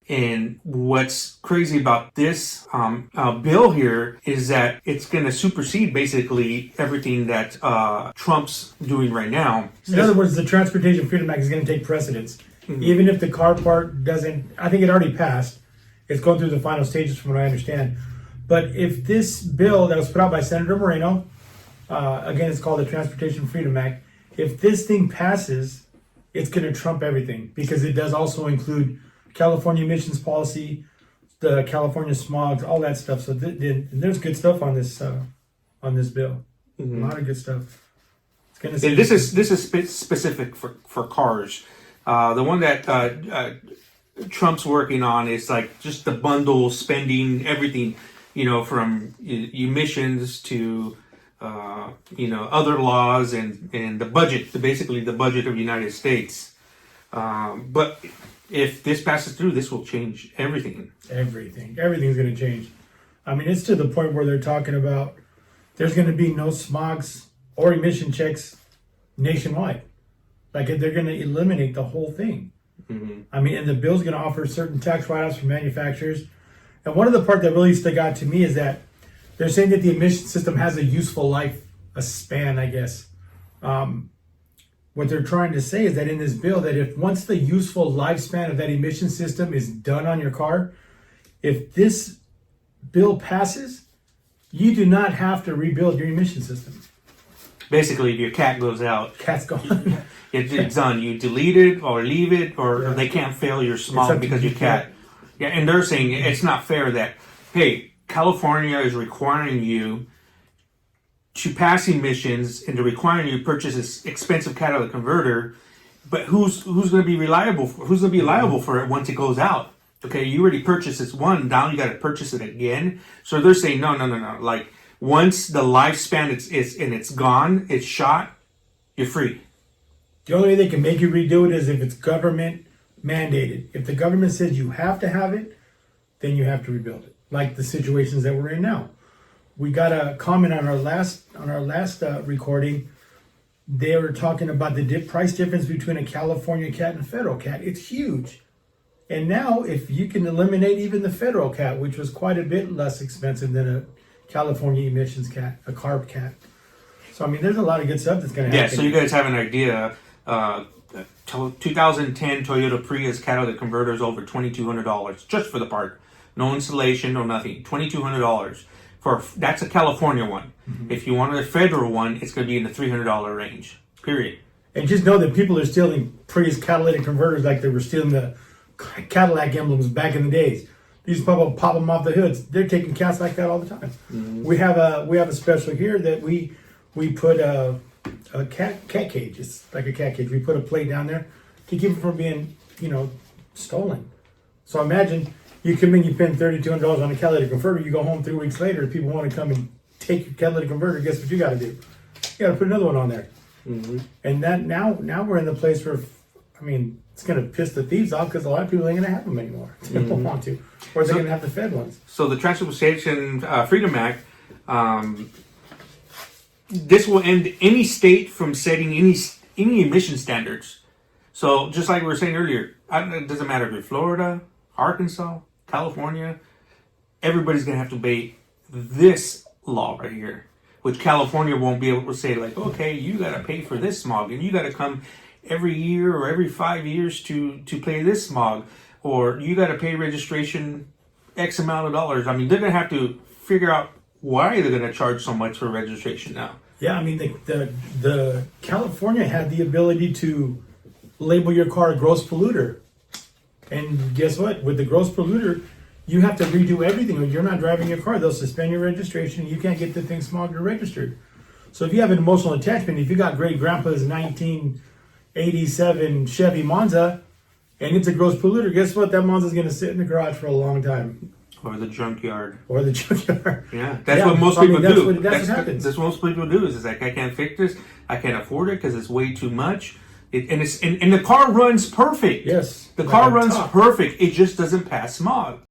And what's crazy about this bill here is that it's going to supersede basically everything that Trump's doing right now. In other words, the Transportation Freedom Act is going to take precedence. Mm-hmm. Even if the car part doesn't, I think it already passed. It's going through the final stages from what I understand. But if this bill that was put out by Senator Moreno, again, it's called the Transportation Freedom Act, if this thing passes, it's going to trump everything because it does also include California emissions policy, the California smog, all that stuff. So there's good stuff on this bill. Mm-hmm. A lot of good stuff. It's gonna and this is specific for cars. The one that Trump's working on is like just the bundle spending, everything, from emissions to other laws and the budget, basically the budget of the United States. But if this passes through, this will change everything. Everything's going to change. I mean, it's to the point where they're talking about there's going to be no smogs or emission checks nationwide. Like they're going to eliminate the whole thing. Mm-hmm. I mean, and the bill's going to offer certain tax write-offs for manufacturers. And one of the part that really stuck out to me is that they're saying that the emission system has a useful life, a span, I guess. What they're trying to say is that in this bill, that if once the useful lifespan of that emission system is done on your car, if this bill passes, you do not have to rebuild your emission system. Basically, if your cat goes out, cat's gone. it's done. You delete it or leave it, or they can't fail your smog because your cat. Yeah, and they're saying it's not fair that, hey, California is requiring you to pass emissions and to requiring you to purchase this expensive catalytic converter, but who's going to be reliable? Who's going to be liable for it once it goes out? Okay, you already purchased this one, now you got to purchase it again. So they're saying no. Like once the lifespan it's gone, it's shot, you're free. The only way they can make you redo it is if it's government mandated. If the government says you have to have it, then you have to rebuild it. Like the situations that we're in now. We got a comment on our last recording. They were talking about the price difference between a California cat and a federal cat. It's huge. And now if you can eliminate even the federal cat, which was quite a bit less expensive than a California emissions cat, a carb cat. So, I mean, there's a lot of good stuff that's going to happen. Yeah, so you guys have an idea. 2010 Toyota Prius catalytic converter is over $2,200 just for the part. No installation, no nothing. $2,200. That's a California one. Mm-hmm. If you wanted a federal one, it's going to be in the $300 range. Period. And just know that people are stealing Prius catalytic converters like they were stealing the Cadillac emblems back in the days. These people pop them off the hoods. They're taking cats like that all the time. Mm-hmm. We have a special here that we put a cat cage. It's like a cat cage. We put a plate down there to keep it from being stolen. So imagine. You come in, you spend $3,200 on a catalytic converter, you go home 3 weeks later, if people want to come and take your catalytic converter, guess what you got to do? You got to put another one on there. Mm-hmm. And that now we're in the place where, I mean, it's going to piss the thieves off because a lot of people ain't going to have them anymore. They don't want to. Or they're going to have the Fed ones. So the Transportation Freedom Act, this will end any state from setting any emission standards. So just like we were saying earlier, it doesn't matter if you're Florida, Arkansas, California, everybody's going to have to obey this law right here, which California won't be able to say like, okay, you got to pay for this smog and you got to come every year or every 5 years to pay this smog, or you got to pay registration X amount of dollars. I mean, they're going to have to figure out why they're going to charge so much for registration now. Yeah, I mean, the California had the ability to label your car a gross polluter. And guess what? With the gross polluter, you have to redo everything. When you're not driving your car, they'll suspend your registration and you can't get the thing smogged or registered. So if you have an emotional attachment, if you got great grandpa's 1987 Chevy Monza and it's a gross polluter, guess what? That Monza's going to sit in the garage for a long time. Or the junkyard. Yeah, that's what most people do. That's what happens. That's what most people do is like, I can't fix this. I can't afford it because it's way too much. And the car runs perfect. Yes. The car runs perfect. It just doesn't pass smog.